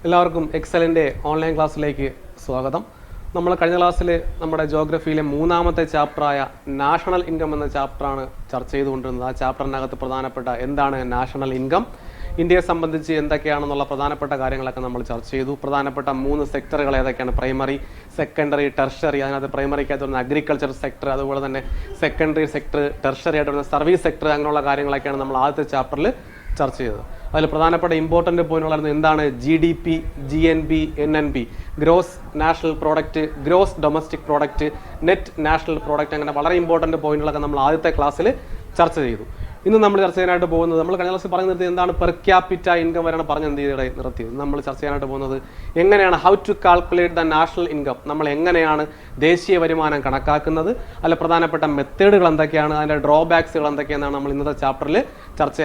എല്ലാവർക്കും എക്സലിൻ്റെ ഓൺലൈൻ ക്ലാസ്സിലേക്ക് സ്വാഗതം. നമ്മൾ കഴിഞ്ഞ ക്ലാസ്സിൽ നമ്മുടെ ജോഗ്രഫിയിലെ മൂന്നാമത്തെ ചാപ്റ്ററായ നാഷണൽ ഇൻകം എന്ന ചാപ്റ്ററാണ് ചർച്ച ചെയ്തുകൊണ്ടിരുന്നത്. ആ ചാപ്റ്ററിനകത്ത് പ്രധാനപ്പെട്ട എന്താണ് നാഷണൽ ഇൻകം, ഇന്ത്യയെ സംബന്ധിച്ച് എന്തൊക്കെയാണെന്നുള്ള പ്രധാനപ്പെട്ട കാര്യങ്ങളൊക്കെ നമ്മൾ ചർച്ച ചെയ്തു. പ്രധാനപ്പെട്ട 3 സെക്ടറുകൾ ഏതൊക്കെയാണ്? Primary, secondary, tertiary. അതിനകത്ത് പ്രൈമറിക്കകത്ത് വരുന്ന അഗ്രികൾച്ചർ സെക്ടർ, അതുപോലെ തന്നെ സെക്കൻഡറി സെക്ടർ, ടെർഷറി ആയിട്ട് വരുന്ന സർവീസ് സെക്ടർ, അങ്ങനെയുള്ള കാര്യങ്ങളൊക്കെയാണ് നമ്മൾ ആദ്യത്തെ ചാപ്റ്ററിൽ ചർച്ച ചെയ്തത്. അതിൽ പ്രധാനപ്പെട്ട ഇമ്പോർട്ടൻ്റ് പോയിന്റുകളായിരുന്നു എന്താണ് GDP, GNP, NNP, gross national product, gross domestic product, net national product. അങ്ങനെ വളരെ ഇമ്പോർട്ടൻ്റ് പോയിന്റുകളൊക്കെ നമ്മൾ ആദ്യത്തെ ക്ലാസ്സിൽ ചർച്ച ചെയ്തു. ഇന്ന് നമ്മൾ ചർച്ച ചെയ്യാനായിട്ട് പോകുന്നത്, നമ്മൾ കഴിഞ്ഞ ക്ലാസ്സിൽ പറഞ്ഞു നിർത്തിയത് എന്താണ് പെർ ക്യാപിറ്റ ഇൻകം വരെയാണ് പറഞ്ഞ എന്തിയുടെ നിർത്തിയത്. നമ്മൾ ചർച്ച ചെയ്യാനായിട്ട് പോകുന്നത് എങ്ങനെയാണ് how to calculate the national income, നമ്മൾ എങ്ങനെയാണ് ദേശീയ വരുമാനം കണക്കാക്കുന്നത്, അല്ല പ്രധാനപ്പെട്ട മെത്തേഡുകൾ എന്തൊക്കെയാണ്, അതിൻ്റെ ഡ്രോബാക്സുകൾ എന്തൊക്കെയാണെന്നാണ് നമ്മൾ ഇന്നത്തെ ചാപ്റ്ററിൽ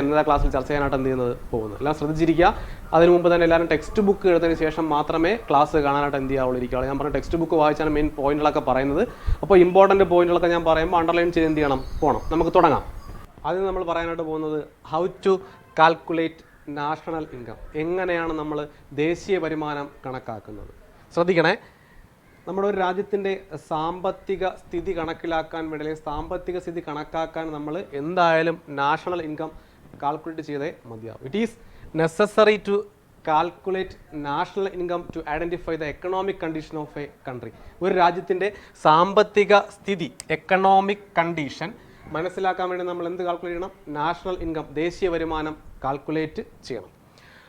ഇന്നത്തെ ക്ലാസ്സിൽ ചർച്ച ചെയ്യാനായിട്ട് എന്ത് ചെയ്യുന്നത് പോകുന്നത്. എല്ലാം ശ്രദ്ധിച്ചിരിക്കുക. അതിന് മുമ്പ് തന്നെ എല്ലാവരും ടെക്സ്റ്റ് ബുക്ക് എഴുതിയതിന് ശേഷം മാത്രമേ ക്ലാസ് കാണാനായിട്ട് എന്ത് ചെയ്യാവുള്ളൂ ഇരിക്കുകയുള്ളൂ. ഞാൻ പറഞ്ഞ ടെക്സ്റ്റ് ബുക്ക് വായിച്ചാണ് മെയിൻ പോയിന്റുകളൊക്കെ പറയുന്നത്. അപ്പോൾ ഇമ്പോർട്ടൻറ്റ് പോയിന്റുകളൊക്കെ ഞാൻ പറയുമ്പോൾ അണ്ടർലൈൻ ചെയ്ത് എന്ത് ചെയ്യണം പോകണം. നമുക്ക് തുടങ്ങാം. ആദ്യം നമ്മൾ പറയാനായിട്ട് പോകുന്നത് how to calculate national income, എങ്ങനെയാണ് നമ്മൾ ദേശീയ വരുമാനം കണക്കാക്കുന്നത്. ശ്രദ്ധിക്കണേ, നമ്മുടെ ഒരു രാജ്യത്തിൻ്റെ സാമ്പത്തിക സ്ഥിതി കണക്കിലാക്കാൻ വേണ്ടി, അല്ലെങ്കിൽ സാമ്പത്തിക സ്ഥിതി കണക്കാക്കാൻ നമ്മൾ എന്തായാലും നാഷണൽ ഇൻകം കാൽക്കുലേറ്റ് ചെയ്തേ മതിയാവും. It is necessary to calculate national income to identify the economic condition of a country. ഒരു രാജ്യത്തിൻ്റെ സാമ്പത്തിക സ്ഥിതി, എക്കണോമിക് കണ്ടീഷൻ മനസ്സിലാക്കാൻ വേണ്ടി നമ്മൾ എന്ത് കാൽക്കുലേറ്റ് ചെയ്യണം? നാഷണൽ ഇൻകം, ദേശീയ വരുമാനം കാൽക്കുലേറ്റ് ചെയ്യണം.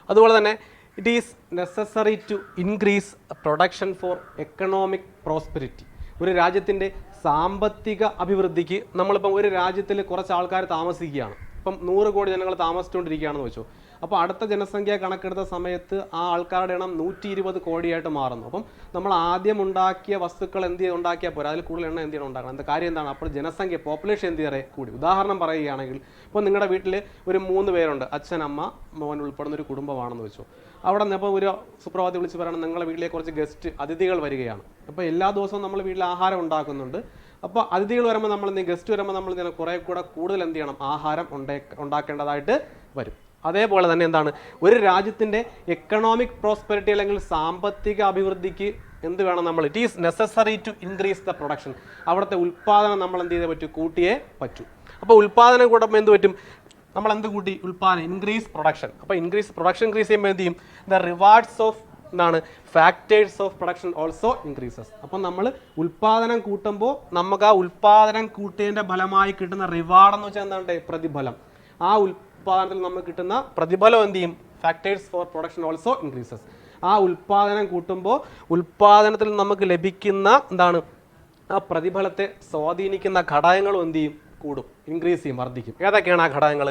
അതുപോലെ തന്നെ it is necessary to increase production for economic prosperity. ഒരു രാജ്യത്തിൻ്റെ സാമ്പത്തിക അഭിവൃദ്ധിക്ക്, നമ്മളിപ്പം ഒരു രാജ്യത്തിൽ കുറച്ച് ആൾക്കാർ താമസിക്കുകയാണ്, ഇപ്പം 100 കോടി ജനങ്ങൾ താമസിച്ചുകൊണ്ടിരിക്കുകയാണെന്ന് വെച്ചു. അപ്പോൾ അടുത്ത ജനസംഖ്യ കണക്കെടുത്ത സമയത്ത് ആ ആൾക്കാരുടെ എണ്ണം 120 കോടിയായിട്ട് മാറുന്നു. അപ്പം നമ്മൾ ആദ്യം ഉണ്ടാക്കിയ വസ്തുക്കൾ ഉണ്ടാക്കിയാൽ പോരാ, അതിൽ കൂടുതൽ എണ്ണം ഉണ്ടാക്കണം. എന്താ കാര്യം എന്താണ്? അപ്പോൾ ജനസംഖ്യ, പോപ്പുലേഷൻ എന്തിയേറെ കൂടി. ഉദാഹരണം പറയുകയാണെങ്കിൽ, ഇപ്പോൾ നിങ്ങളുടെ വീട്ടിൽ ഒരു 3 പേരുണ്ട്, അച്ഛൻ, അമ്മ, മോൻ ഉൾപ്പെടുന്ന ഒരു കുടുംബമാണെന്ന് വെച്ചു. അവിടെ നിന്ന് ഇപ്പോൾ ഒരു സുപ്രഭാതി വിളിച്ച് പറയണം, നിങ്ങളുടെ വീട്ടിലേക്ക് കുറച്ച് ഗസ്റ്റ് അതിഥികൾ വരികയാണ്. അപ്പോൾ എല്ലാ ദിവസവും നമ്മൾ വീട്ടിൽ ആഹാരം ഉണ്ടാക്കുന്നുണ്ട്. അപ്പോൾ അതിഥികൾ വരുമ്പോൾ നമ്മൾ ഗസ്റ്റ് വരുമ്പോൾ നമ്മൾ കുറേ കൂടെ കൂടുതൽ എന്ത് ചെയ്യണം? ആഹാരം ഉണ്ടാക്കേണ്ടതായിട്ട് വരും. അതേപോലെ തന്നെ എന്താണ്, ഒരു രാജ്യത്തിൻ്റെ എക്കണോമിക് പ്രോസ്പെരിറ്റി അല്ലെങ്കിൽ സാമ്പത്തിക അഭിവൃദ്ധിക്ക് എന്ത് വേണം? നമ്മൾ it is necessary to increase the production. അവിടുത്തെ ഉൽപ്പാദനം നമ്മൾ എന്ത് ചെയ്തേ പറ്റൂ? കൂട്ടിയേ പറ്റൂ. അപ്പോൾ ഉൽപ്പാദനം കൂട്ടുമ്പോൾ എന്ത് പറ്റും? നമ്മൾ എന്ത് കൂട്ടി? ഉൽപ്പാദനം, ഇൻക്രീസ് പ്രൊഡക്ഷൻ. അപ്പോൾ പ്രൊഡക്ഷൻ ഇൻക്രീസ് ചെയ്യുമ്പോൾ എന്ത് ചെയ്യും? The rewards of factors of production also increases. അപ്പം നമ്മൾ ഉൽപ്പാദനം കൂട്ടുമ്പോൾ നമുക്ക് ആ ഉൽപ്പാദനം കൂട്ടിയതിൻ്റെ ഫലമായി കിട്ടുന്ന റിവാർഡ് എന്ന് വെച്ചാൽ എന്താണ്? പ്രതിഫലം. ആ ഉൽപ്പാദനത്തിൽ നമുക്ക് കിട്ടുന്ന പ്രതിഫലം എന്ത് ചെയ്യും? Factors for production also increases. ആ ഉൽപ്പാദനം കൂട്ടുമ്പോൾ ഉൽപ്പാദനത്തിൽ നമുക്ക് ലഭിക്കുന്ന ആ പ്രതിഫലത്തെ സ്വാധീനിക്കുന്ന ഘടകങ്ങളും എന്ത് ചെയ്യും? കൂടും, ഇൻക്രീസ് ചെയ്യും, വർദ്ധിക്കും. ഏതൊക്കെയാണ് ആ ഘടകങ്ങൾ?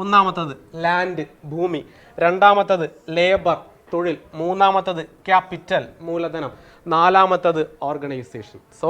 ഒന്നാമത്തത് ലാൻഡ്, ഭൂമി. രണ്ടാമത്തത് ലേബർ, തൊഴിൽ. മൂന്നാമത്തത് ക്യാപിറ്റൽ, മൂലധനം. നാലാമത്തത് ഓർഗനൈസേഷൻ. സോ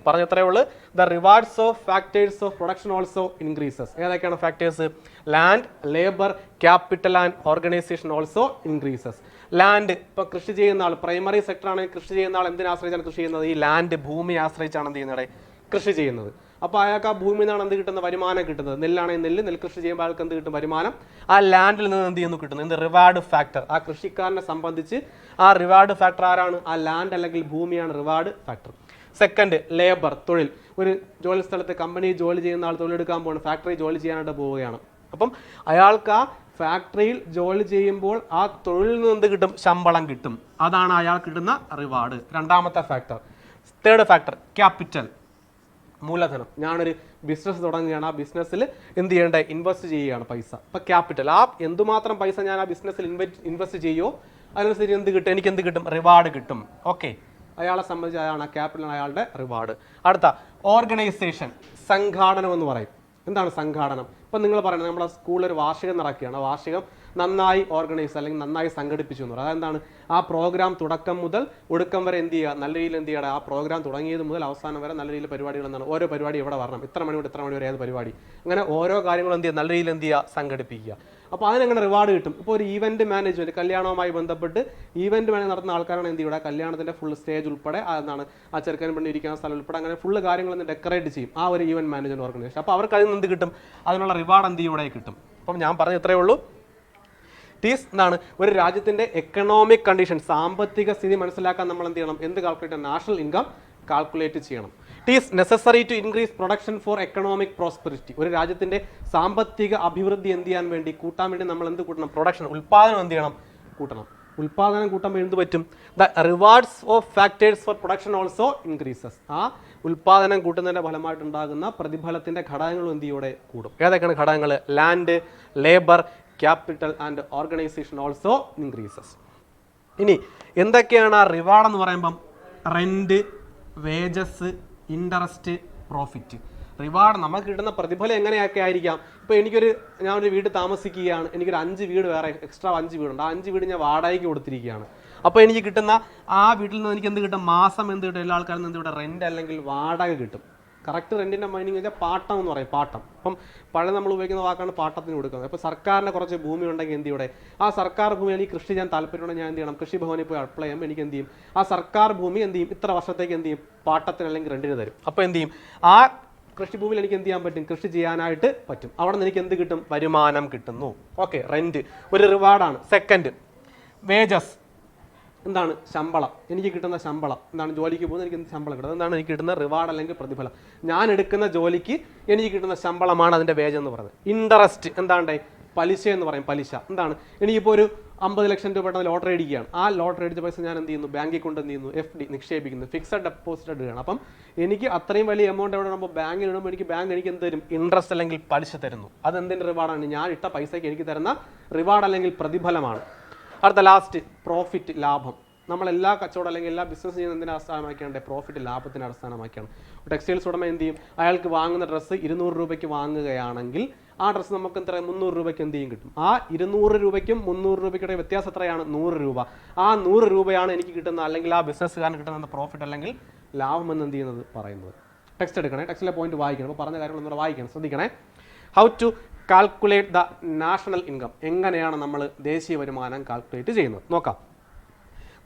പറഞ്ഞത്രേ ഉള്ളൂ, the rewards of factors of production also increases. ഏതൊക്കെയാണ് factors? Land, labour, capital and organisation also increases. Land, ഇപ്പോൾ കൃഷി ചെയ്യുന്ന ആൾ, പ്രൈമറി സെക്ടർ ആണെങ്കിൽ കൃഷി ചെയ്യുന്ന ആൾ എന്തിനെ ആശ്രയിച്ചാണ് കൃഷി ചെയ്യുന്നത്? ഈ ലാൻഡ്, ഭൂമിയെ ആശ്രയിച്ചാണ് എന്ത് ചെയ്യുന്നത്? കൃഷി ചെയ്യുന്നത്. അപ്പോൾ അയാൾക്ക് ആ ഭൂമിയിൽ നിന്നാണ് എന്ത് കിട്ടുന്ന? വരുമാനം കിട്ടുന്നത്. നെല്ലാണെങ്കിൽ നെൽകൃഷി ചെയ്യുമ്പോൾ അയാൾക്ക് എന്ത് കിട്ടും? വരുമാനം. ആ ലാൻഡിൽ നിന്ന് എന്ത് ചെയ്യുന്നു? കിട്ടുന്നത് എന്ത്? Reward factor. ആ കൃഷിക്കാരനെ സംബന്ധിച്ച് ആ റിവാർഡ് ഫാക്ടർ ആരാണ്? ആ ലാൻഡ് അല്ലെങ്കിൽ ഭൂമിയാണ് റിവാർഡ് ഫാക്ടർ. സെക്കൻഡ് ലേബർ, തൊഴിൽ. ഒരു ജോലി സ്ഥലത്ത് കമ്പനി ജോലി ചെയ്യുന്ന ആൾ തൊഴിലെടുക്കാൻ പോകുന്നു, ഫാക്ടറി ജോലി ചെയ്യാനായിട്ട് പോവുകയാണ്. അപ്പം അയാൾക്ക് ആ ഫാക്ടറിയിൽ ജോലി ചെയ്യുമ്പോൾ ആ തൊഴിലിൽ നിന്ന് എന്ത് കിട്ടും? ശമ്പളം കിട്ടും. അതാണ് അയാൾ കിട്ടുന്ന റിവാർഡ്. രണ്ടാമത്തെ ഫാക്ടർ. തേർഡ് ഫാക്ടർ ക്യാപിറ്റൽ, മൂലധനം. ഞാനൊരു ബിസിനസ് തുടങ്ങുകയാണ്, ആ ബിസിനസ്സിൽ എന്ത് ചെയ്യേണ്ടത്? ഇൻവെസ്റ്റ് ചെയ്യുകയാണ് പൈസ. അപ്പോൾ ക്യാപിറ്റൽ. ആ എന്തുമാത്രം പൈസ ഞാൻ ആ ബിസിനസ്സിൽ ഇൻവെസ്റ്റ് ചെയ്യുമോ അതിനനുസരിച്ച് എന്ത് കിട്ടും? എനിക്ക് എന്ത് കിട്ടും? റിവാർഡ് കിട്ടും. ഓക്കെ, അയാളെ സംബന്ധിച്ച് അയാളാണ് ക്യാപിറ്റൽ, അയാളുടെ റിവാർഡ്. അടുത്ത ഓർഗനൈസേഷൻ, സംഘാടനം എന്ന് പറയും. എന്താണ് സംഘാടനം? ഇപ്പം നിങ്ങൾ പറയുന്നത് നമ്മളെ സ്കൂളിൽ ഒരു വാർഷികം നടക്കുകയാണ്, വാർഷികം നന്നായി ഓർഗനൈസ് അല്ലെങ്കിൽ നന്നായി സംഘടിപ്പിച്ചു എന്ന് പറയും. അതെന്താണ്? ആ പ്രോഗ്രാം തുടക്കം മുതൽ ഒടുക്കം വരെ എന്ത് ചെയ്യുക? നല്ല രീതിയിൽ എന്ത് ചെയ്യണം? ആ പ്രോഗ്രാം തുടങ്ങിയത് മുതൽ അവസാനം വരെ നല്ല രീതിയിൽ പരിപാടികൾ എന്താണ്? ഓരോ പരിപാടി എവിടെ വരണം, ഇത്ര മണി തൊട്ട് ഇത്ര മണി വരെ ഏത് പരിപാടി, അങ്ങനെ ഓരോ കാര്യങ്ങളും എന്ത് ചെയ്യുക? നല്ല രീതിയിൽ എന്ത് ചെയ്യുക? സംഘടിപ്പിക്കുക. അപ്പോൾ അതിനെങ്ങനെ റിവാർഡ് കിട്ടും? ഇപ്പോൾ ഒരു ഈവൻറ്റ് മാനേജ്മെൻറ്റ്, കല്യാണവുമായി ബന്ധപ്പെട്ട് ഈവൻറ്റ് മാനേജ് നടത്തുന്ന ആൾക്കാരാണ് എന്ത് ചെയ്യുക? കല്യാണത്തിൻ്റെ ഫുൾ സ്റ്റേജ് ഉൾപ്പെടെ ആ ചെറുക്കൻ പെണ്ണ് ഇരിക്കുന്ന സ്ഥലം ഉൾപ്പെടെ അങ്ങനെ ഫുള്ള് കാര്യങ്ങളൊന്ന് ഡെക്കറേറ്റ് ചെയ്യും ആ ഒരു ഈവൻറ്റ് മാനേജ്മെൻറ്റ് ഓർഗനൈസേഷൻ. അപ്പോൾ അവർക്ക് അതിൽ നിന്ന് എന്ത് കിട്ടും? അതിനുള്ള റിവാർഡ് എന്ത് ചെയ്യും? ഇവിടെ കിട്ടും. അപ്പം ഞാൻ പറഞ്ഞ ഇത്രയേ ഉള്ളൂ. ടീസ് എന്താണ് ഒരു രാജ്യത്തിൻ്റെ എക്കണോമിക് കണ്ടീഷൻ, സാമ്പത്തിക സ്ഥിതി മനസ്സിലാക്കാൻ നമ്മൾ എന്ത് ചെയ്യണം, എന്ത് കാൽക്കുലേറ്റ് ചെയ്യണം, നാഷണൽ ഇൻകം കാൽക്കുലേറ്റ് ചെയ്യണം. It is necessary to increase production for economic prosperity. ഒരു രാജ്യത്തിൻ്റെ സാമ്പത്തിക അഭിവൃദ്ധി എന്ത് ചെയ്യാൻ വേണ്ടി, കൂട്ടാൻ വേണ്ടി നമ്മൾ എന്ത് കൂട്ടണം, പ്രൊഡക്ഷൻ, ഉൽപ്പാദനം എന്ത് ചെയ്യണം, കൂട്ടണം. ഉൽപ്പാദനം കൂട്ടുമ്പോൾ എന്ത് പറ്റും, the rewards of factors for production also increases. ആ ഉൽപ്പാദനം കൂട്ടുന്നതിൻ്റെ ഫലമായിട്ടുണ്ടാകുന്ന പ്രതിഫലത്തിൻ്റെ ഘടകങ്ങളും എന്ത് ചെയ്യൂടെ കൂടും. ഏതൊക്കെയാണ് ഘടകങ്ങൾ? Land, labour, capital and organisation also increases. ഇനി എന്തൊക്കെയാണ് ആ റിവാർഡ് എന്ന് പറയുമ്പം? Rent, wages, interest, profit. Reward നമുക്ക് കിട്ടുന്ന പ്രതിഫലം എങ്ങനെയൊക്കെ ആയിരിക്കാം. ഇപ്പോൾ ഞാനൊരു വീട് താമസിക്കുകയാണ്, എനിക്കൊരു 5 വീട് വേറെ എക്സ്ട്രാ 5 വീടുണ്ട്. ആ 5 വീട് ഞാൻ വാടകയ്ക്ക് കൊടുത്തിരിക്കുകയാണ്. അപ്പോൾ എനിക്ക് കിട്ടുന്ന ആ വീട്ടിൽ നിന്ന് എനിക്ക് എന്ത് കിട്ടും, മാസം എന്ത് കിട്ടും, എല്ലാ ആൾക്കാരും എന്ത് ഇവിടെ റെന്റ് അല്ലെങ്കിൽ വാടക കിട്ടും. കറക്റ്റ് റെന്റിൻ്റെ മൈനിങ് വെച്ചാൽ പാട്ടം എന്ന് പറയും, പാട്ടം. അപ്പം പഴയ നമ്മൾ ഉപയോഗിക്കുന്ന വാക്കാണ് പാട്ടത്തിന് കൊടുക്കുന്നത്. അപ്പോൾ സർക്കാരിൻ്റെ കുറച്ച് ഭൂമി ഉണ്ടെങ്കിൽ എന്ത് ചെയ്യൂടെ, ആ സർക്കാർ ഭൂമി എനിക്ക് കൃഷി ചെയ്യാൻ താല്പര്യമുണ്ടെങ്കിൽ ഞാൻ എന്ത് ചെയ്യണം, കൃഷിഭവനിൽ പോയി അപ്ലൈ ചെയ്യുമ്പോൾ എനിക്ക് എന്ത് ചെയ്യും, ആ സർക്കാർ ഭൂമി എന്ത് ചെയ്യും, ഇത്ര വർഷത്തേക്ക് എന്ത് ചെയ്യും, പാട്ടത്തിന് അല്ലെങ്കിൽ റെന്റിന് തരും. അപ്പോൾ എന്ത് ചെയ്യും, ആ കൃഷിഭൂമിയിൽ എനിക്ക് എന്ത് ചെയ്യാൻ പറ്റും, കൃഷി ചെയ്യാനായിട്ട് പറ്റും. അവിടെ നിന്ന് എനിക്ക് എന്ത് കിട്ടും, വരുമാനം കിട്ടുന്നു. ഓക്കെ, റെന്റ് ഒരു റിവാർഡാണ്. സെക്കൻഡ്, വേജസ് എന്താണ്, ശമ്പളം. എനിക്ക് കിട്ടുന്ന ശമ്പളം എന്താണ്, ജോലിക്ക് പോകുന്നത് എനിക്ക് എന്ത് ശമ്പളം കിട്ടുന്നത്, എന്താണ് എനിക്ക് കിട്ടുന്ന റിവാർഡ് അല്ലെങ്കിൽ പ്രതിഫലം. ഞാൻ എടുക്കുന്ന ജോലിക്ക് എനിക്ക് കിട്ടുന്ന ശമ്പളമാണ് അതിൻ്റെ വേജ് എന്ന് പറയുന്നത്. ഇൻട്രസ്റ്റ് എന്താണ്, പലിശ എന്ന് പറയും. പലിശ എന്താണ്, എനിക്കിപ്പോൾ ഒരു 50 ലക്ഷം രൂപ ലോട്ടറി അടിക്കുകയാണ്. ആ ലോട്ടറി അടിച്ച പൈസ ഞാൻ എന്ത് ചെയ്യുന്നു, ബാങ്കിൽ കൊണ്ട് എന്ത് ചെയ്യുന്നു, FD നിക്ഷേപിക്കുന്നു, ഫിക്സഡ് ഡെപ്പോസിറ്റ് ഇടുകയാണ്. അപ്പം എനിക്ക് അത്രയും വലിയ എമൗണ്ട് എവിടെ ഇടുമ്പോൾ ബാങ്കിൽ ഇടുമ്പോൾ ബാങ്ക് എനിക്ക് എന്ത് തരും, ഇൻട്രസ്റ്റ് അല്ലെങ്കിൽ പലിശ തരുന്നു. അത് എന്തിൻ്റെ റിവാർഡാണ്, ഞാൻ ഇട്ട പൈസയ്ക്ക് എനിക്ക് തരുന്ന റിവാർഡ് അല്ലെങ്കിൽ പ്രതിഫലമാണ്. അടുത്ത ലാസ്റ്റ്, പ്രോഫിറ്റ്, ലാഭം. നമ്മളെല്ലാ കച്ചവടം അല്ലെങ്കിൽ എല്ലാ ബിസിനസ് ചെയ്യുന്ന എന്തിനെ അടിസ്ഥാനമാക്കിയാണ്, പ്രോഫിറ്റ്, ലാഭത്തിന് അടിസ്ഥാനമാക്കിയാണ്. ടെക്സ്റ്റൈൽസ് ഉടമ എന്ത് ചെയ്യും, അയാൾക്ക് വാങ്ങുന്ന ഡ്രസ്സ് 200 രൂപയ്ക്ക് വാങ്ങുകയാണെങ്കിൽ ആ ഡ്രസ്സ് നമുക്ക് എത്ര 300 രൂപയ്ക്ക് എന്ത് ചെയ്യും കിട്ടും. ആ 200 രൂപയ്ക്കും 300 രൂപയ്ക്കുടെ വ്യത്യാസം എത്രയാണ്, 100 രൂപ. ആ 100 രൂപയാണ് എനിക്ക് കിട്ടുന്ന അല്ലെങ്കിൽ ആ ബിസിനസ്സുകാരന് കിട്ടുന്ന പ്രോഫിറ്റ് അല്ലെങ്കിൽ ലാഭം എന്ന് എന്ത് ചെയ്യുന്നത് പറയുന്നത്. ടെക്സ്റ്റ് എടുക്കണേ, ടെക്സ്റ്റിലെ പോയിന്റ് വായിക്കണം. അപ്പോൾ പറഞ്ഞ കാര്യങ്ങൾ ഒന്നുകൂടെ വായിക്കണം, ശ്രദ്ധിക്കണേ. How to calculate the national income. എങ്ങനെയാണ് നമ്മൾ ദേശീയ വരുമാനം കാൽക്കുലേറ്റ് ചെയ്യുന്നത് നോക്കാം.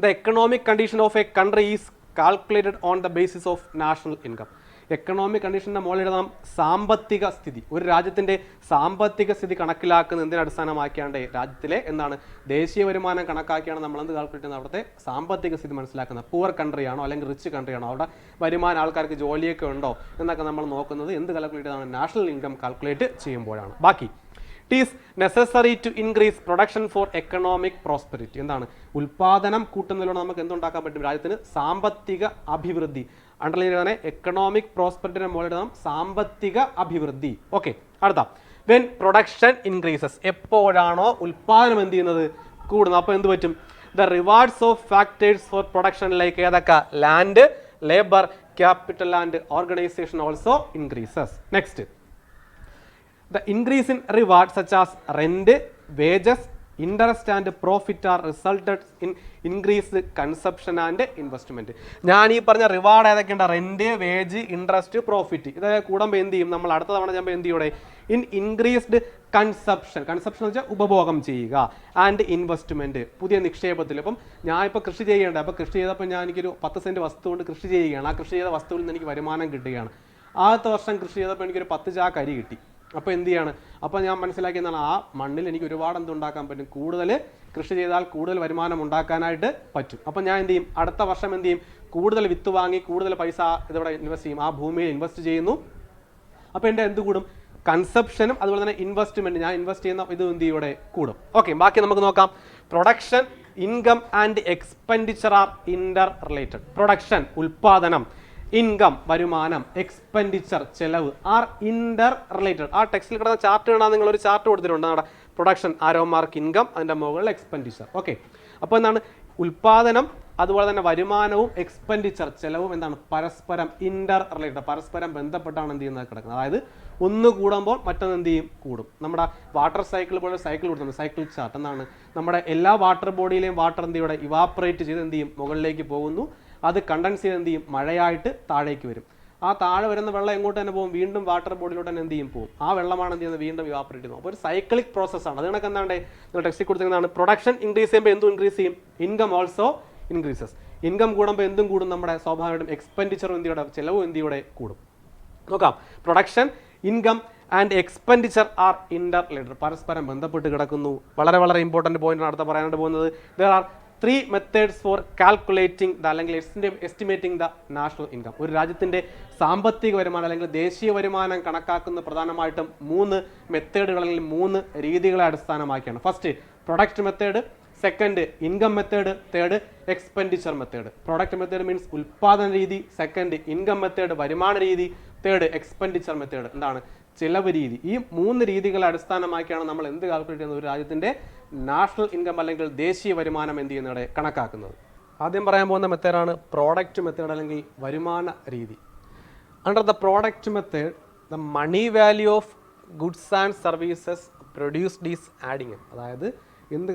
The economic condition of a country is calculated on the basis of national income. Economic കണ്ടീഷൻ്റെ മുകളിൽ നാം സാമ്പത്തിക സ്ഥിതി, ഒരു രാജ്യത്തിൻ്റെ സാമ്പത്തിക സ്ഥിതി കണക്കിലാക്കുന്ന എന്തിനെ അടിസ്ഥാനമാക്കിയാണ്ട് രാജ്യത്തിലെ എന്താണ് ദേശീയ വരുമാനം കണക്കാക്കിയാണ് നമ്മൾ എന്ത് കാൽക്കുലേറ്റ് ചെയ്യുന്നത്, അവിടുത്തെ സാമ്പത്തിക സ്ഥിതി മനസ്സിലാക്കുന്നത്. പൂവർ കൺട്രി ആണോ അല്ലെങ്കിൽ റിച്ച് കൺട്രി ആണോ, അവിടെ വരുമാനം ആൾക്കാർക്ക് ജോലിയൊക്കെ ഉണ്ടോ എന്നൊക്കെ നമ്മൾ നോക്കുന്നത് എന്ത് കാൽക്കുലേറ്റ് ചെയ്താണ്, നാഷണൽ ഇൻകം കാൽക്കുലേറ്റ് ചെയ്യുമ്പോഴാണ്. ബാക്കി it is necessary to increase production for economic prosperity. എന്താണ്, ഉൽപാദനം കൂട്ടുന്നതിലൂടെ നമുക്ക് എന്തുണ്ടാക്കാൻ പറ്റും, രാജ്യത്തിന് സാമ്പത്തിക അഭിവൃദ്ധി. അണ്ടർലൈൻ ചെയ്താണ്, എക്കണോമിക് പ്രോസ്പെരിറ്റിയുടെ മുകളിൽ നാം സാമ്പത്തിക അഭിവൃദ്ധി. ഓക്കെ, അടുത്ത വെൻ പ്രൊഡക്ഷൻ ഇൻക്രീസസ്. എപ്പോഴാണോ ഉൽപാദനം എന്ത് ചെയ്യുന്നത്, കൂടുന്നത്, അപ്പോൾ എന്ത് പറ്റും, the rewards of factors for production like ഏതൊക്കെ, land, labour, capital and organisation also increases. Next, the increase in rewards such as rent, wages, interest and profit are resulted in increased consumption and investment. ഞാൻ ഈ പറഞ്ഞ reward ഏതൊക്കെയുണ്ട്, rent, wage, interest, profit. ഇതൊക്കെ കൂടുമ്പോൾ എന്ത് ചെയ്യും, നമ്മൾ അടുത്ത തവണ ചെയ്യുമ്പോൾ എന്ത് ചെയ്യൂടെ, ഇൻ ഇൻക്രീസ്ഡ് കൺസപ്ഷൻ. കൺസപ്ഷൻ എന്ന് വെച്ചാൽ ഉപഭോഗം ചെയ്യുക, ആൻഡ് ഇൻവെസ്റ്റ്മെന്റ്, പുതിയ നിക്ഷേപത്തിൽ. അപ്പം ഞാൻ ഇപ്പോൾ കൃഷി ചെയ്യേണ്ടത്, അപ്പോൾ കൃഷി ചെയ്തപ്പോൾ ഞാൻ എനിക്കൊരു 10 സെന്റ് വസ്തു കൊണ്ട് കൃഷി ചെയ്യുകയാണ്. ആ കൃഷി ചെയ്ത വസ്തുവിൽ നിന്ന് എനിക്ക് വരുമാനം കിട്ടുകയാണ്. ആദ്യത്തെ വർഷം കൃഷി ചെയ്തപ്പോൾ എനിക്കൊരു 10 ചാക്ക് അരി കിട്ടി. അപ്പോൾ എന്ത് ചെയ്യാണ്, അപ്പോൾ ഞാൻ മനസ്സിലാക്കിയതാണ് ആ മണ്ണിൽ എനിക്ക് ഒരുപാട് എന്തുണ്ടാക്കാൻ പറ്റും, കൂടുതൽ കൃഷി ചെയ്താൽ കൂടുതൽ വരുമാനം ഉണ്ടാക്കാനായിട്ട് പറ്റും. അപ്പോൾ ഞാൻ എന്ത് ചെയ്യും, അടുത്ത വർഷം എന്ത് ചെയ്യും, കൂടുതൽ വിത്ത് വാങ്ങി കൂടുതൽ പൈസ ഇതിവിടെ ഇൻവെസ്റ്റ് ചെയ്യും, ആ ഭൂമിയിൽ ഇൻവെസ്റ്റ് ചെയ്യുന്നു. അപ്പോൾ എൻ്റെ എന്ത് കൂടും, കൺസപ്ഷനും അതുപോലെ തന്നെ ഇൻവെസ്റ്റ്മെൻറ്റ്, ഞാൻ ഇൻവെസ്റ്റ് ചെയ്യുന്ന ഇത് എന്ത് ചെയ്യൂടെ കൂടും. ഓക്കെ, ബാക്കി നമുക്ക് നോക്കാം. Production, income and expenditure are interrelated. Production ഉൽപാദനം, ഇൻകം വരുമാനം, എക്സ്പെൻഡിച്ചർ ചെലവ് ആർ ഇന്റർ റിലേറ്റഡ്. ആ ടെക്സ്റ്റിൽ കിടന്ന ചാർട്ട് കാണാൻ നിങ്ങളൊരു ചാർട്ട് കൊടുത്തിട്ടുണ്ട്. നമ്മുടെ പ്രൊഡക്ഷൻ ആരോ മാർക്ക് ഇൻകം, അതിൻ്റെ മുകളിൽ എക്സ്പെൻഡിച്ചർ. ഓക്കെ, അപ്പോൾ എന്താണ്, ഉൽപാദനം അതുപോലെ തന്നെ വരുമാനവും എക്സ്പെൻഡിച്ചർ ചെലവും എന്താണ്, പരസ്പരം ഇന്റർ റിലേറ്റഡ്, പരസ്പരം ബന്ധപ്പെട്ടാണ് എന്ത് ചെയ്യുന്നത് കിടക്കുന്നത്. അതായത് ഒന്ന് കൂടുമ്പോൾ മറ്റൊന്ന് എന്ത് ചെയ്യും, കൂടും. നമ്മുടെ വാട്ടർ സൈക്കിൾ പോലെ സൈക്കിൾ കൊടുത്തിട്ടുണ്ട്, സൈക്കിൾ ചാർട്ട്. എന്താണ്, നമ്മുടെ എല്ലാ വാട്ടർ ബോഡിയിലെയും വാട്ടർ എന്ത് ചെയ്യും, ഇവാപ്പറേറ്റ് ചെയ്ത് എന്ത് ചെയ്യും, മുകളിലേക്ക് പോകുന്നു. അത് കണ്ടൻസ് ചെയ്ത് എന്ത് ചെയ്യും, മഴയായിട്ട് താഴേക്ക് വരും. ആ താഴെ വരുന്ന വെള്ളം എങ്ങോട്ട് തന്നെ പോകും, വീണ്ടും വാട്ടർ ബോഡിയിലോട്ട് തന്നെ എന്ത് ചെയ്യും, പോകും. ആ വെള്ളമാണ് എന്ത് ചെയ്യുന്നത്, വീണ്ടും ഇവാപ്പറേറ്റ് ചെയ്യുന്നത്. അപ്പോൾ ഒരു സൈക്ലിക് പ്രോസസ്സാണ്. അത് കണക്ക് എന്താണ് നിങ്ങൾ ടെക്സ്റ്റിൽ കൊടുത്തിരിക്കുന്നതാണ്, പ്രൊഡക്ഷൻ ഇൻക്രീസ് ചെയ്യുമ്പോൾ എന്തും ഇൻക്രീസ് ചെയ്യും, ഇൻകം ഓൾസോ ഇൻക്രീസസ്. ഇൻകം കൂടുമ്പോൾ എന്തും കൂടും, നമ്മുടെ സ്വാഭാവികമായിട്ടും എക്സ്പെൻഡിച്ചറും എന്തിയുടെ ചെലവും എന്തിയുടെ കൂടും. നോക്കാം, production, income and expenditure are interlinked, പരസ്പരം ബന്ധപ്പെട്ട് കിടക്കുന്നു. വളരെ വളരെ ഇമ്പോർട്ടൻറ്റ് പോയിന്റാണ് അടുത്ത പറയാനായിട്ട് പോകുന്നത്. There are 3 methods four calculating the അല്ലെങ്കിൽ എസ്റ്റിമേറ്റിംഗ് ദ നാഷണൽ ഇൻകം. ഒരു രാജ്യത്തിൻ്റെ സാമ്പത്തിക വരുമാനം അല്ലെങ്കിൽ ദേശീയ വരുമാനം കണക്കാക്കുന്ന പ്രധാനമായിട്ടും 3 മെത്തേഡുകൾ അല്ലെങ്കിൽ 3 രീതികളെ അടിസ്ഥാനമാക്കിയാണ്. First product method, second income method, third expenditure method. Product method means ഉൽപ്പാദന രീതി, സെക്കൻഡ് ഇൻകം മെത്തേഡ് വരുമാന രീതി, തേർഡ് എക്സ്പെൻഡിച്ചർ മെത്തേഡ് എന്താണ് ചിലവ് രീതി. ഈ 3 രീതികളെ അടിസ്ഥാനമാക്കിയാണ് നമ്മൾ എന്ത് കാൽക്കുലേറ്റ് ചെയ്യുന്നത്, ഒരു രാജ്യത്തിൻ്റെ നാഷണൽ ഇൻകം അല്ലെങ്കിൽ ദേശീയ വരുമാനം എന്ത് ചെയ്യുന്നവിടെ കണക്കാക്കുന്നത്. ആദ്യം പറയാൻ പോകുന്ന മെത്തേഡാണ് പ്രോഡക്റ്റ് മെത്തേഡ് അല്ലെങ്കിൽ വരുമാന രീതി. Under the product method the money value of goods and services produced is adding. അതായത് എന്ത്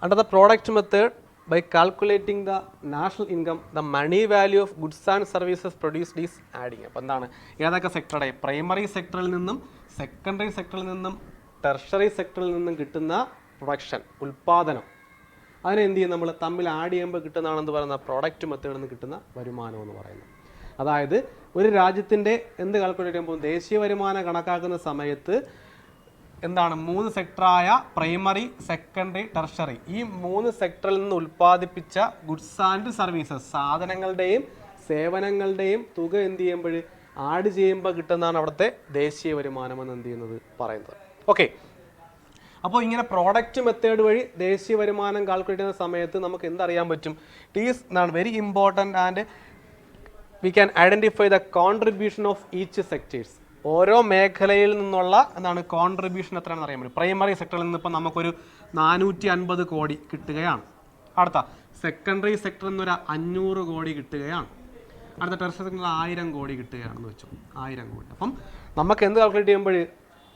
under the product method by calculating the national income, the money value of goods and services produced is adding. അപ്പോൾ എന്താണ് ഏതൊക്കെ സെക്ടറുടെ primary സെക്ടറിൽ നിന്നും secondary സെക്ടറിൽ നിന്നും tertiary സെക്ടറിൽ നിന്നും കിട്ടുന്ന പ്രൊഡക്ഷൻ ഉൽപ്പാദനം അതിനെ എന്ത് ചെയ്യും നമ്മൾ തമ്മിൽ ആഡ് ചെയ്യുമ്പോൾ കിട്ടുന്നതാണെന്ന് പറയുന്ന പ്രോഡക്റ്റ് മെത്തേഡിൽ നിന്ന് കിട്ടുന്ന വരുമാനം എന്ന് പറയുന്നത്. അതായത് ഒരു രാജ്യത്തിൻ്റെ എന്ത് കാൽക്കുലേറ്റ് ചെയ്യുമ്പോൾ ദേശീയ വരുമാനം കണക്കാക്കുന്ന സമയത്ത് എന്താണ് 3 സെക്ടറായ പ്രൈമറി, സെക്കൻഡറി, ടെർഷറി ഈ 3 സെക്ടറിൽ നിന്ന് ഉൽപ്പാദിപ്പിച്ച ഗുഡ്സ് ആൻഡ് സർവീസസ് സാധനങ്ങളുടെയും സേവനങ്ങളുടെയും തുക എന്ത് ചെയ്യുമ്പോൾ ആഡ് ചെയ്യുമ്പോൾ കിട്ടുന്നതാണ് അവിടുത്തെ ദേശീയ വരുമാനം എന്ന് എന്ത് ചെയ്യുന്നത് പറയുന്നത്. ഓക്കെ, അപ്പോൾ ഇങ്ങനെ പ്രോഡക്റ്റ് മെത്തേഡ് വഴി ദേശീയ വരുമാനം കാൽക്കുലേറ്റ് ചെയ്യുന്ന സമയത്ത് നമുക്ക് എന്തറിയാൻ പറ്റും, ഇറ്റ് ഈസ് എന്താണ് very important and we can identify the contribution of each sectors. ഓരോ മേഖലയിൽ നിന്നുള്ള എന്താണ് കോൺട്രിബ്യൂഷൻ എത്രയാണെന്ന് അറിയാൻ പറ്റും. പ്രൈമറി സെക്ടറിൽ നിന്ന് ഇപ്പോൾ നമുക്കൊരു 450 കോടി കിട്ടുകയാണ്. അടുത്ത സെക്കൻഡറി സെക്ടറിൽ നിന്നൊരു 500 കോടി കിട്ടുകയാണ്. അടുത്ത ടെർഷറി സെക്ടറിൽ 1000 കോടി കിട്ടുകയാണെന്ന് വെച്ചു, 1000 കോടി. അപ്പം നമുക്ക് എന്ത് കാൽക്കുലേറ്റ് ചെയ്യുമ്പോൾ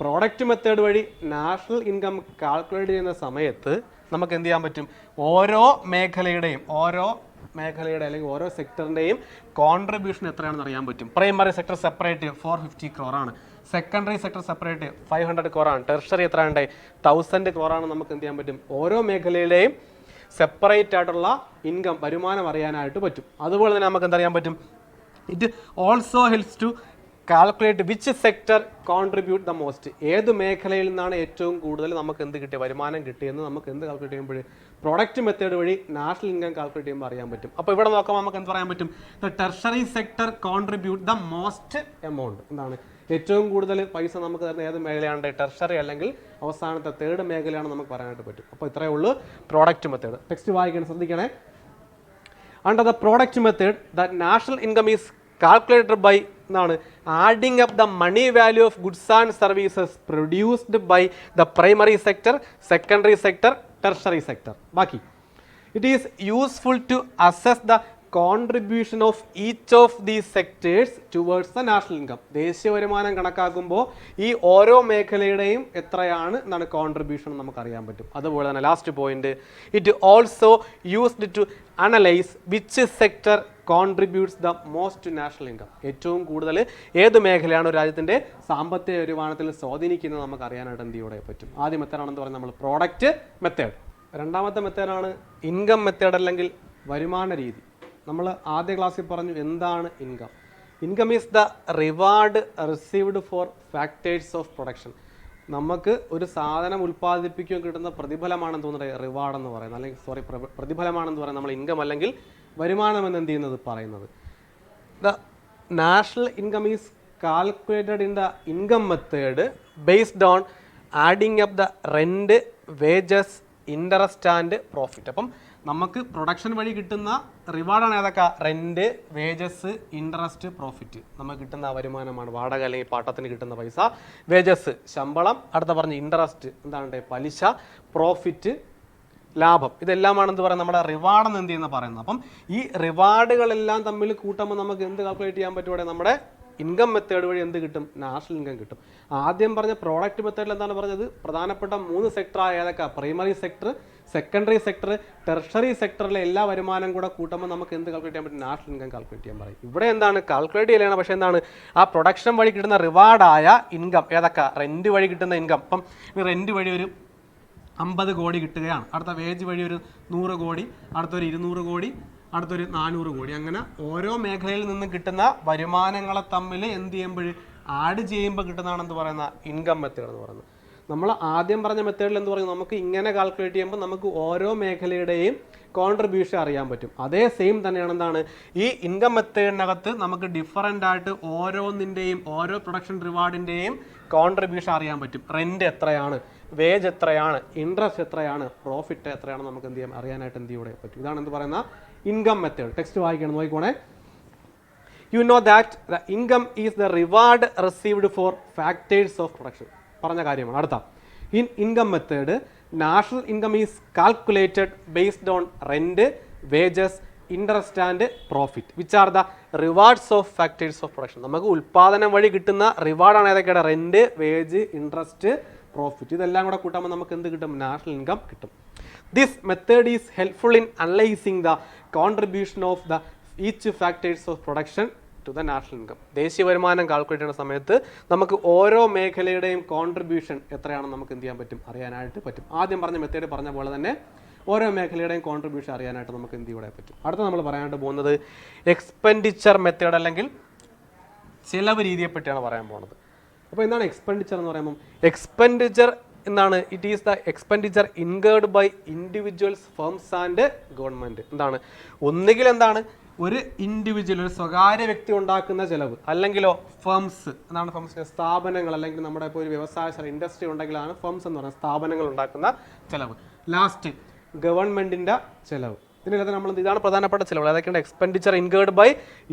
പ്രോഡക്റ്റ് മെത്തേഡ് വഴി നാഷണൽ ഇൻകം കാൽക്കുലേറ്റ് ചെയ്യുന്ന സമയത്ത് നമുക്ക് എന്ത് ചെയ്യാൻ പറ്റും, ഓരോ മേഖലയുടെ അല്ലെങ്കിൽ ഓരോ സെക്ടറിൻ്റെയും കോൺട്രിബ്യൂഷൻ എത്രയാണെന്ന് അറിയാൻ പറ്റും. Primary sector separate 450 crore, secondary sector separate 500 crore, tertiary എത്രയുണ്ട് 1000 crore. നമുക്ക് എന്ത് ചെയ്യാൻ പറ്റും, ഓരോ മേഖലയിലെയും സെപ്പറേറ്റ് ആയിട്ടുള്ള ഇൻകം വരുമാനം അറിയാനായിട്ട് പറ്റും. അതുപോലെ തന്നെ നമുക്ക് എന്തറിയാൻ പറ്റും, it also helps to calculate which sector contribute the most. ഏത് മേഖലയിൽ നിന്നാണ് ഏറ്റവും കൂടുതൽ നമുക്ക് എന്ത് കിട്ടിയ വരുമാനം കിട്ടിയെന്ന് നമുക്ക് എന്ത് കാൽക്കുലേറ്റ് ചെയ്യുമ്പോൾ പ്രോഡക്റ്റ് മെത്തേഡ് വഴി നാഷണൽ ഇൻകം കാൽക്കുലേറ്റ് ചെയ്യുമ്പോൾ അറിയാൻ പറ്റും. അപ്പോൾ ഇവിടെ നോക്കുമ്പോൾ നമുക്ക് എന്ത് പറയാൻ പറ്റും, the tertiary sector contribute the most amount. എന്താണ് ഏറ്റവും കൂടുതൽ പൈസ നമുക്ക് തരുന്ന ഏത് മേഖലയാണ്, ടെർഷറി അല്ലെങ്കിൽ അവസാനത്തെ തേർഡ് മേഖലയാണ് നമുക്ക് പറയാനായിട്ട് പറ്റും. അപ്പോൾ ഇത്രയേ ഉള്ളൂ പ്രോഡക്റ്റ് മെത്തേഡ്. ടെക്സ്റ്റ് വായിക്കാൻ ശ്രദ്ധിക്കണേ. Under the product method the national income is calculated by adding up the money value of goods and services produced by the primary sector, secondary sector, tertiary sector. Baki. It is useful to assess the contribution of each of these sectors towards the national income. ദേശീയ വരുമാനം കണക്കാക്കുമ്പോൾ ഈ ഓരോ മേഖലയുടെയും എത്രയാണ് എന്നാണ് contribution നമുക്ക് അറിയാൻ പറ്റും. അതുപോലെ തന്നെ last point, it also used to analyse which sector contributes the most to national income. ഏറ്റവും കൂടുതൽ ഏത് മേഖലയാണ് ഒരു രാജ്യത്തിൻ്റെ സാമ്പത്തിക വരുമാനത്തിൽ സ്വാധീനിക്കുന്നത് നമുക്ക് അറിയാനായിട്ട് എന്ത് ചെയ്യൂടെ പറ്റും. ആദ്യ മെത്തേഡാണെന്ന് പറയുന്നത് നമ്മൾ പ്രോഡക്റ്റ് മെത്തേഡ്. രണ്ടാമത്തെ മെത്തേഡാണ് ഇൻകം മെത്തേഡ് അല്ലെങ്കിൽ വരുമാന രീതി. നമ്മൾ ആദ്യ ക്ലാസ്സിൽ പറഞ്ഞു എന്താണ് income. Income is the reward received four factors of production. നമുക്ക് ഒരു സാധനം ഉൽപ്പാദിപ്പിക്കുകയും കിട്ടുന്ന പ്രതിഫലമാണെന്ന് തോന്നുന്നത് റിവാർഡ് എന്ന് പറയുന്നത്, അല്ലെങ്കിൽ പ്രതിഫലമാണെന്ന് പറയുന്നത് നമ്മൾ ഇൻകം അല്ലെങ്കിൽ വരുമാനം എന്ന് എന്ത് ചെയ്യുന്നത് പറയുന്നത്. The national income is calculated in the income method based on adding up the rent, wages, interest and profit. അപ്പം നമുക്ക് പ്രൊഡക്ഷൻ വഴി കിട്ടുന്ന റിവാർഡാണ് ഏതൊക്കെ, റെൻറ്റ്, വേജസ്, ഇൻട്രസ്റ്റ്, പ്രോഫിറ്റ്. നമുക്ക് കിട്ടുന്ന വരുമാനമാണ് വാടക അല്ലെങ്കിൽ പാട്ടത്തിന് കിട്ടുന്ന പൈസ, വേജസ് ശമ്പളം, അടുത്ത പറഞ്ഞ ഇൻട്രസ്റ്റ് എന്താണ് പലിശ, പ്രോഫിറ്റ് ലാഭം. ഇതെല്ലാമാണെന്ന് പറയുന്നത് നമ്മുടെ റിവാർഡെന്ന് എന്ത് ചെയ്യുന്ന പറയുന്നത്. അപ്പം ഈ റിവാർഡുകളെല്ലാം തമ്മിൽ കൂട്ടുമ്പോൾ നമുക്ക് എന്ത് കാൽക്കുലേറ്റ് ചെയ്യാൻ പറ്റും, നമ്മുടെ ഇൻകം മെത്തേഡ് വഴി എന്ത് കിട്ടും, നാഷണൽ ഇൻകം കിട്ടും. ആദ്യം പറഞ്ഞ പ്രോഡക്റ്റ് മെത്തേഡിൽ എന്താണ് പറഞ്ഞത്, പ്രധാനപ്പെട്ട 3 സെക്ടറായ ഏതൊക്കെ, primary sector, secondary sector, tertiary സെക്ടറിലെ എല്ലാ വരുമാനം കൂടെ കൂട്ടുമ്പോൾ നമുക്ക് എന്ത് കാൽക്കുലേറ്റ് ചെയ്യാൻ പറ്റും, നാഷണൽ ഇൻകം കാൽക്കുലേറ്റ് ചെയ്യാൻ പറയും. ഇവിടെ എന്താണ് കാൽക്കുലേറ്റ് ചെയ്യലാണ്, പക്ഷേ എന്താണ് ആ പ്രൊഡക്ഷൻ വഴി കിട്ടുന്ന റിവാർഡായ ഇൻകം ഏതൊക്കെ, റെൻറ്റ് വഴി കിട്ടുന്ന ഇൻകം. അപ്പം റെൻറ്റ് വഴി ഒരു 50 കോടി കിട്ടുകയാണ്, അടുത്ത വേജ് വഴി ഒരു 100 കോടി, അടുത്തൊരു 200 കോടി, അടുത്തൊരു 400 കോടി. അങ്ങനെ ഓരോ മേഖലയിൽ നിന്ന് കിട്ടുന്ന വരുമാനങ്ങളെ തമ്മിൽ എന്ത് ചെയ്യുമ്പോൾ ആഡ് ചെയ്യുമ്പോൾ കിട്ടുന്നതാണ് എന്ത് പറയുന്ന ഇൻകം മെത്തേഡ് എന്ന് പറയുന്നത്. നമ്മൾ ആദ്യം പറഞ്ഞ മെത്തേഡിൽ എന്ത് പറയുന്നത്, നമുക്ക് ഇങ്ങനെ കാൽക്കുലേറ്റ് ചെയ്യുമ്പോൾ നമുക്ക് ഓരോ മേഖലയുടെയും കോൺട്രിബ്യൂഷൻ അറിയാൻ പറ്റും. അതേ സെയിം തന്നെയാണ് എന്താണ് ഈ ഇൻകം മെത്തേഡിനകത്ത് നമുക്ക് ഡിഫറൻ്റ് ആയിട്ട് ഓരോന്നിൻ്റെയും ഓരോ പ്രൊഡക്ഷൻ റിവാർഡിൻ്റെയും കോൺട്രിബ്യൂഷൻ അറിയാൻ പറ്റും. റെൻറ്റ് എത്രയാണ്, വേജ് എത്രയാണ്, ഇൻട്രസ്റ്റ് എത്രയാണ്, പ്രോഫിറ്റ് എത്രയാണ്, നമുക്ക് എന്ത് ചെയ്യാം അറിയാനായിട്ട് എന്ത് ചെയ്യൂടെ പറ്റും. ഇതാണ് എന്ത് പറയുന്ന ഇൻകം മെത്തേഡ്. ടെക്സ്റ്റ് വായിക്കണം, നോക്കിക്കോണേ. You know that the income is the reward received for factors of production. പറഞ്ഞ കാര്യമാണ്. അടുത്ത, in income method national income is calculated based on rent, wages, interest and profit which are the rewards of factors of production. നമുക്ക് ഉൽപാദനം വഴി കിട്ടുന്ന റിവാർഡാണ് ഏതൊക്കെയാണ്, rent, wage, interest, profit. ഇതെല്ലാം കൂടെ കൂട്ടുമ്പോൾ നമുക്ക് എന്ത് കിട്ടും, നാഷണൽ ഇൻകം കിട്ടും. This method is helpful in analyzing the contribution of the each factors of production to the national income. ദേശീയ വരുമാനം കാൽക്കുലേറ്റ് ചെയ്യുന്ന സമയത്ത് നമുക്ക് ഓരോ മേഖലയുടെയും കോൺട്രിബ്യൂഷൻ എത്രയാണെന്ന് നമുക്ക് എന്ത് ചെയ്യാൻ പറ്റും, അറിയാനായിട്ട് പറ്റും. ആദ്യം പറഞ്ഞ മെത്തേഡ് പറഞ്ഞ പോലെ തന്നെ ഓരോ മേഖലയുടെയും കോൺട്രിബ്യൂഷൻ അറിയാനായിട്ട് നമുക്ക് എന്ത് ചെയ്യാൻ പറ്റും. അടുത്ത നമ്മൾ പറയാനായിട്ട് പോകുന്നത് എക്സ്പെൻഡിച്ചർ മെത്തേഡ് അല്ലെങ്കിൽ ചിലവ് രീതിയെ പറ്റിയാണ് പറയാൻ പോകുന്നത്. അപ്പോൾ എന്താണ് എക്സ്പെൻഡിച്ചർ എന്ന് പറയുമ്പോൾ, എക്സ്പെൻഡിച്ചർ എന്താണ്, it is the expenditure incurred by individuals, firms and government. എന്താണ്, ഒന്നുകിൽ എന്താണ് ഒരു ഇൻഡിവിജ്വൽ, ഒരു സ്വകാര്യ വ്യക്തി ഉണ്ടാക്കുന്ന ചിലവ്, അല്ലെങ്കിലോ ഫേംസ്, എന്താണ് ഫേംസ്, സ്ഥാപനങ്ങൾ, അല്ലെങ്കിൽ നമ്മുടെ ഇപ്പോൾ ഒരു വ്യവസായ ഇൻഡസ്ട്രി ഉണ്ടെങ്കിലാണ് ഫേംസ് എന്ന് പറയുന്നത്, സ്ഥാപനങ്ങൾ ഉണ്ടാക്കുന്ന ചിലവ്. ലാസ്റ്റ് ഗവൺമെൻറ്റിൻ്റെ ചിലവ്. ഇതിനകത്ത് നമ്മൾ ഇതാണ് പ്രധാനപ്പെട്ട ചിലവ്. അതൊക്കെയാണ് expenditure incurred by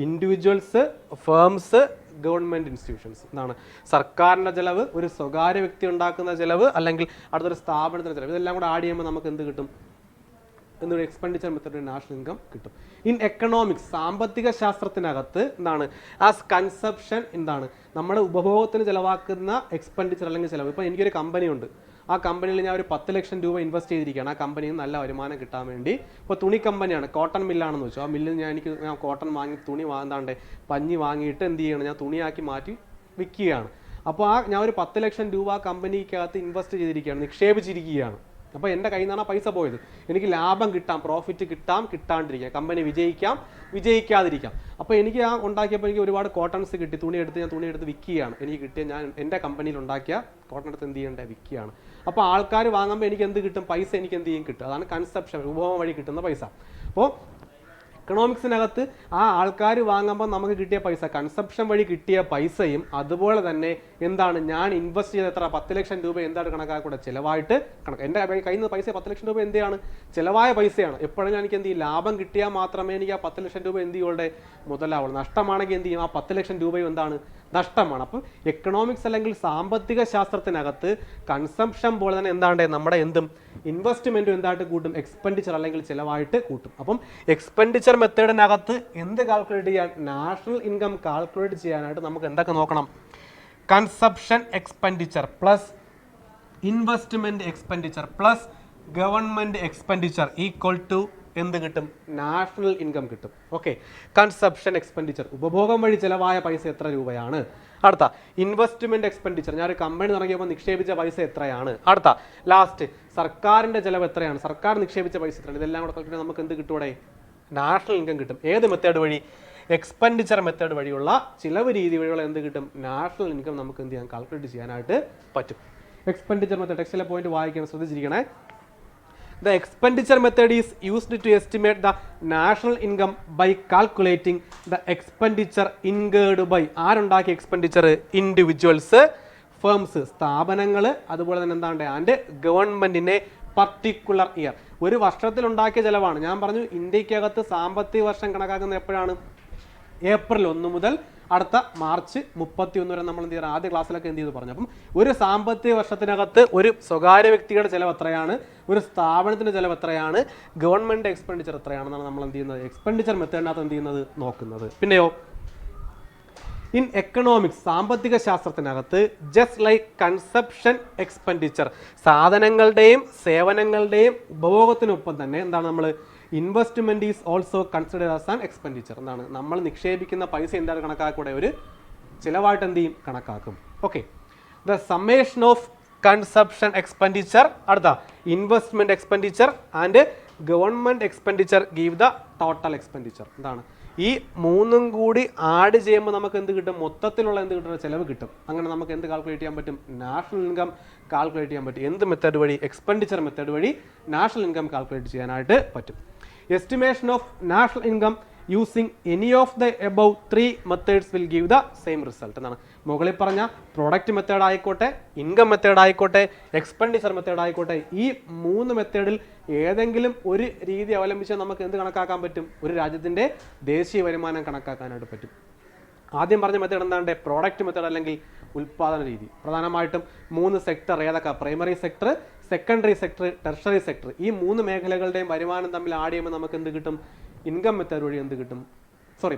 individuals, firms, government institutions. എന്താണ് സർക്കാരിൻ്റെ ചിലവ്, ഒരു സ്വകാര്യ വ്യക്തി ഉണ്ടാക്കുന്ന ചിലവ്, അല്ലെങ്കിൽ അടുത്തൊരു സ്ഥാപനത്തിൻ്റെ ചിലവ്. ഇതെല്ലാം കൂടെ ആഡ് ചെയ്യുമ്പോൾ നമുക്ക് എന്ത് കിട്ടും, എന്നൊരു എക്സ്പെൻഡിച്ചർ മെത്തേഡ് നാഷണൽ ഇൻകം കിട്ടും. ഇൻ എക്കണോമിക്സ്, സാമ്പത്തിക ശാസ്ത്രത്തിനകത്ത് എന്താണ് ആസ് കൺസെപ്ഷൻ, എന്താണ് നമ്മുടെ ഉപഭോഗത്തിന് ചിലവാക്കുന്ന എക്സ്പെൻഡിച്ചർ അല്ലെങ്കിൽ ചിലവ്. ഇപ്പോൾ എനിക്കൊരു കമ്പനി ഉണ്ട്, ആ കമ്പനിയിൽ ഞാൻ ഒരു 10 ലക്ഷം രൂപ ഇൻവെസ്റ്റ് ചെയ്തിരിക്കുകയാണ്. ആ കമ്പനിയിൽ നിന്ന് നല്ല വരുമാനം കിട്ടാൻ വേണ്ടി. ഇപ്പോൾ തുണി കമ്പനിയാണ്, കോട്ടൺ മില്ലാണെന്ന് വെച്ചോ, ആ മില്ലിൽ ഞാൻ കോട്ടൺ വാങ്ങി, തുണി വാങ്ങാണ്ട് പഞ്ഞി വാങ്ങിയിട്ട് എന്ത് ചെയ്യണം, ഞാൻ തുണിയാക്കി മാറ്റി വിൽക്കുകയാണ്. അപ്പോൾ ഞാൻ ഒരു 10 ലക്ഷം രൂപ കമ്പനിക്കകത്ത് ഇൻവെസ്റ്റ് ചെയ്തിരിക്കുകയാണ്, നിക്ഷേപിച്ചിരിക്കുകയാണ്. അപ്പോൾ എൻ്റെ കയ്യിൽ നിന്നാണ് പൈസ പോയത്. എനിക്ക് ലാഭം കിട്ടാം, പ്രോഫിറ്റ് കിട്ടാം, കിട്ടാണ്ടിരിക്കാം, കമ്പനി വിജയിക്കാം, വിജയിക്കാതിരിക്കാം. അപ്പോൾ എനിക്ക് ആ ഉണ്ടാക്കിയപ്പോൾ എനിക്ക് ഒരുപാട് കോട്ടൺസ് കിട്ടി, ഞാൻ തുണി എടുത്ത് വിൽക്കുകയാണ്. എനിക്ക് കിട്ടിയ ഞാൻ എൻ്റെ കമ്പനിയിൽ ഉണ്ടാക്കിയ കോട്ടൺ എടുത്ത് എന്ത് ചെയ്യേണ്ടത്, വിൽക്കുകയാണ്. അപ്പോൾ ആൾക്കാർ വാങ്ങുമ്പോൾ എനിക്ക് എന്ത് കിട്ടും, പൈസ എനിക്ക് എന്ത് ചെയ്യും കിട്ടും. അതാണ് കൺസെപ്ഷൻ, ഉപഭോഗം വഴി കിട്ടുന്ന പൈസ. അപ്പോൾ എക്കണോമിക്സിനകത്ത് ആ ആൾക്കാർ വാങ്ങുമ്പോൾ നമുക്ക് കിട്ടിയ പൈസ, കൺസപ്ഷൻ വഴി കിട്ടിയ പൈസയും അതുപോലെ തന്നെ എന്താണ് ഞാൻ ഇൻവെസ്റ്റ് ചെയ്ത എത്ര 10 ലക്ഷം രൂപ എന്താണ് കണക്കാക്കൂടെ, ചിലവായിട്ട് എൻ്റെ കയ്യിൽ നിന്ന് പൈസ 10 ലക്ഷം രൂപ എന്താണ് ചിലവായ പൈസയാണ്. എപ്പോഴും എനിക്ക് എന്ത് ചെയ്യും, ലാഭം കിട്ടിയാൽ മാത്രമേ എനിക്ക് ആ 10 ലക്ഷം രൂപ എന്ത് ചെയ്യുള്ളൂ, മുതലാവുള്ളൂ. നഷ്ടമാണെങ്കിൽ എന്ത് ചെയ്യും, ആ 10 ലക്ഷം രൂപയും എന്താണ് നഷ്ടമാണ്. അപ്പം എക്കണോമിക്സ് അല്ലെങ്കിൽ സാമ്പത്തിക ശാസ്ത്രത്തിനകത്ത് കൺസംഷൻ പോലെ തന്നെ എന്താണ് നമ്മുടെ എന്തും ഇൻവെസ്റ്റ്മെൻറ്റും എന്തായിട്ട് കൂട്ടും, എക്സ്പെൻഡിച്ചർ അല്ലെങ്കിൽ ചിലവായിട്ട് കൂട്ടും. അപ്പം എക്സ്പെൻഡിച്ചർ മെത്തേഡിനകത്ത് എന്ത് കാൽക്കുലേറ്റ് ചെയ്യാൻ, നാഷണൽ ഇൻകം കാൽക്കുലേറ്റ് ചെയ്യാനായിട്ട് നമുക്ക് എന്തൊക്കെ നോക്കണം, consumption expenditure plus investment expenditure plus government expenditure equal to എന്ത് കിട്ടും, നാഷണൽ ഇൻകം കിട്ടും. ഓക്കെ, കൺസപ്ഷൻ എക്സ്പെൻഡിച്ചർ ഉപഭോഗം വഴി ചിലവായ പൈസ എത്ര രൂപയാണ്. അടുത്ത ഇൻവെസ്റ്റ്മെൻറ്റ് എക്സ്പെൻഡിച്ചർ, ഞാനൊരു കമ്പനി തുടങ്ങിയപ്പോൾ നിക്ഷേപിച്ച പൈസ എത്രയാണ്. അടുത്ത ലാസ്റ്റ് സർക്കാരിൻ്റെ ചിലവ് എത്രയാണ്, സർക്കാർ നിക്ഷേപിച്ച പൈസ എത്രയാണ്. ഇതെല്ലാം കൂടെ നമുക്ക് എന്ത് കിട്ടൂടെ, നാഷണൽ ഇൻകം കിട്ടും. ഏത് മെത്തേഡ് വഴി, എക്സ്പെൻഡിച്ചർ മെത്തേഡ് വഴിയുള്ള ചിലവ് രീതി വഴിയുള്ള എന്ത് കിട്ടും, നാഷണൽ ഇൻകം നമുക്ക് എന്ത് ചെയ്യാൻ, കാൽക്കുലേറ്റ് ചെയ്യാനായിട്ട് പറ്റും. എക്സ്പെൻഡിച്ചർ മെത്തേഡ് ടെക്സ്റ്റിലെ പോയിന്റ് വായിക്കണം, ശ്രദ്ധിച്ചിരിക്കണേ. The expenditure method is used to estimate the national income by calculating the expenditure incurred by ആരുണ്ടാക്കിയ എക്സ്പെൻഡിച്ചർ, ഇൻഡിവിജ്വൽസ്, ഫേംസ്, സ്ഥാപനങ്ങൾ, അതുപോലെ തന്നെ എന്താണ് ആൻഡ് ഗവൺമെൻറ്റിനെ പർട്ടിക്കുലർ ഇയർ, ഒരു വർഷത്തിൽ ഉണ്ടാക്കിയ ചിലവാണ്. ഞാൻ പറഞ്ഞു ഇന്ത്യക്കകത്ത് സാമ്പത്തിക വർഷം കണക്കാക്കുന്നത് എപ്പോഴാണ്, ഏപ്രിൽ 1 മുതൽ അടുത്ത മാർച്ച് 31 വരെ നമ്മൾ എന്ത് ചെയ്യുക, ആദ്യ ക്ലാസ്സിലൊക്കെ എന്ത് ചെയ്ത് പറഞ്ഞു. അപ്പം ഒരു സാമ്പത്തിക വർഷത്തിനകത്ത് ഒരു സ്വകാര്യ വ്യക്തിയുടെ ചിലവ് എത്രയാണ്, ഒരു സ്ഥാപനത്തിൻ്റെ ചിലവ് എത്രയാണ്, ഗവൺമെൻറ് എക്സ്പെൻഡിച്ചർ എത്രയാണെന്നാണ് നമ്മൾ എന്ത് ചെയ്യുന്നത്, എക്സ്പെൻഡിച്ചർ മെത്തേഡിനകത്ത് എന്ത് ചെയ്യുന്നത് നോക്കുന്നത്. പിന്നെയോ ഇൻ എക്കണോമിക്സ്, സാമ്പത്തിക ശാസ്ത്രത്തിനകത്ത് ജസ്റ്റ് ലൈക്ക് കൺസപ്ഷൻ എക്സ്പെൻഡിച്ചർ, സാധനങ്ങളുടെയും സേവനങ്ങളുടെയും ഉപഭോഗത്തിനൊപ്പം തന്നെ എന്താണ് നമ്മൾ investment is also consider as an expenditure. എന്താണ് നമ്മൾ നിക്ഷേപിക്കുന്ന പൈസ എന്താണ് കണക്കാക്കൂടെ, ഒരു ചിലവായിട്ട് എന്ത് ചെയ്യും, കണക്കാക്കും. Okay, the summation of consumption expenditure, അടുത്ത investment expenditure and government expenditure give the total expenditure. എന്താണ് ഈ മൂന്നും കൂടി ആഡ് ചെയ്യുമ്പോൾ നമുക്ക് എന്ത് കിട്ടും? മൊത്തത്തിലുള്ള എന്ത് കിട്ടുന്ന ചിലവ് കിട്ടും. അങ്ങനെ നമുക്ക് എന്ത് കാൽക്കുലേറ്റ് ചെയ്യാൻ പറ്റും? നാഷണൽ ഇൻകം കാൽക്കുലേറ്റ് ചെയ്യാൻ പറ്റും. എന്ത് മെത്തേഡ് വഴി? എക്സ്പെൻഡിച്ചർ മെത്തേഡ് വഴി നാഷണൽ ഇൻകം കാൽക്കുലേറ്റ് ചെയ്യാനായിട്ട് പറ്റും. Estimation of national income using any of the above 3 methods will give the same result എന്നാണ്. മുകളിൽ പറഞ്ഞ പ്രൊഡക്റ്റ് മെത്തേഡ് ആയിക്കോട്ടെ, ഇൻകം മെത്തേഡ് ആയിക്കോട്ടെ, എക്സ്പെൻഡിച്ചർ മെത്തേഡ് ആയിക്കോട്ടെ, ഈ 3 മെത്തേഡിൽ ഏതെങ്കിലും ഒരു രീതി അവലംബിച്ച് നമുക്ക് എന്ത് കണക്കാക്കാൻ പറ്റും? ഒരു രാജ്യത്തിൻ്റെ ദേശീയ വരുമാനം കണക്കാക്കാനായിട്ട് പറ്റും. ആദ്യം പറഞ്ഞ മെത്തേഡ് എന്താണ്? പ്രോഡക്റ്റ് മെത്തേഡ് അല്ലെങ്കിൽ ഉൽപ്പാദന രീതി. പ്രധാനമായിട്ടും 3 സെക്ടർ ഏതൊക്കെ? Primary sector, secondary sector, tertiary sector. ഈ 3 മേഖലകളുടെയും വരുമാനം തമ്മിൽ ആഡ് ചെയ്യുമ്പോൾ നമുക്ക് എന്ത് കിട്ടും? ഇൻകം മെത്തേഡ് വഴി എന്ത് കിട്ടും?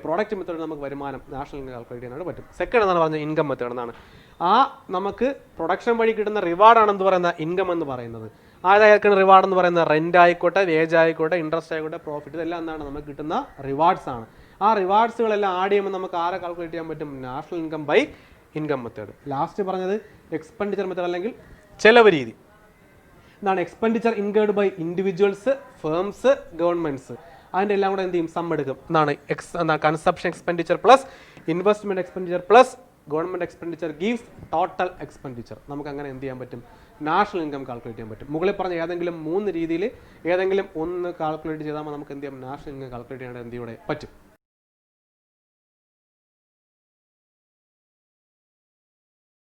പ്രോഡക്റ്റ് മെത്തേഡ് നമുക്ക് വരുമാനം നാഷണൽ ഇൻകം കാൽക്കുലേറ്റ് ചെയ്യാനായിട്ട് പറ്റും. സെക്കൻഡ് എന്നാണ് പറഞ്ഞത് ഇൻകം മെത്തേഡ് എന്നാണ്. ആ നമുക്ക് പ്രൊഡക്ഷൻ വഴി കിട്ടുന്ന റിവാർഡാണ് എന്ത് പറയുന്ന ഇൻകം എന്ന് പറയുന്നത്. അതായിരിക്കും റിവാർഡ് എന്ന് പറയുന്നത് റെന്റ് ആയിക്കോട്ടെ, വേജ് ആയിക്കോട്ടെ, ഇൻട്രസ്റ്റ് ആയിക്കോട്ടെ, പ്രോഫിറ്റ്, ഇതെല്ലാം എന്താണ് നമുക്ക് കിട്ടുന്ന റിവാർഡ്സ് ആണ്. ആ റിവാർഡ്സുകളെല്ലാം ആഡ് ചെയ്യുമ്പോൾ നമുക്ക് ആരെ കാൽക്കുലേറ്റ് ചെയ്യാൻ പറ്റും? National income by income method. Last പറഞ്ഞത് എക്സ്പെൻഡിച്ചർ മെത്തേഡ് അല്ലെങ്കിൽ ചെലവ് രീതി. എന്താണ്? Expenditure incurred by individuals, firms, governments. അതിൻ്റെ എല്ലാം കൂടെ എന്ത് ചെയ്യും? സം എടുക്കും. എന്താണ്? Consumption expenditure plus investment expenditure plus government expenditure gives total expenditure. നമുക്ക് അങ്ങനെ എന്ത് ചെയ്യാൻ പറ്റും? നാഷണൽ ഇൻകം കാൽക്കുലേറ്റ് ചെയ്യാൻ പറ്റും. മുകളിൽ പറഞ്ഞ ഏതെങ്കിലും 3 രീതിയിൽ ഏതെങ്കിലും ഒന്ന് കാൽക്കുലേറ്റ് ചെയ്താൽ നമുക്ക് എന്ത് ചെയ്യാം? നാഷണൽ ഇൻകം കാൽക്കുലേറ്റ് ചെയ്യാൻ എന്ത് ചെയ്യൂടെ പറ്റും.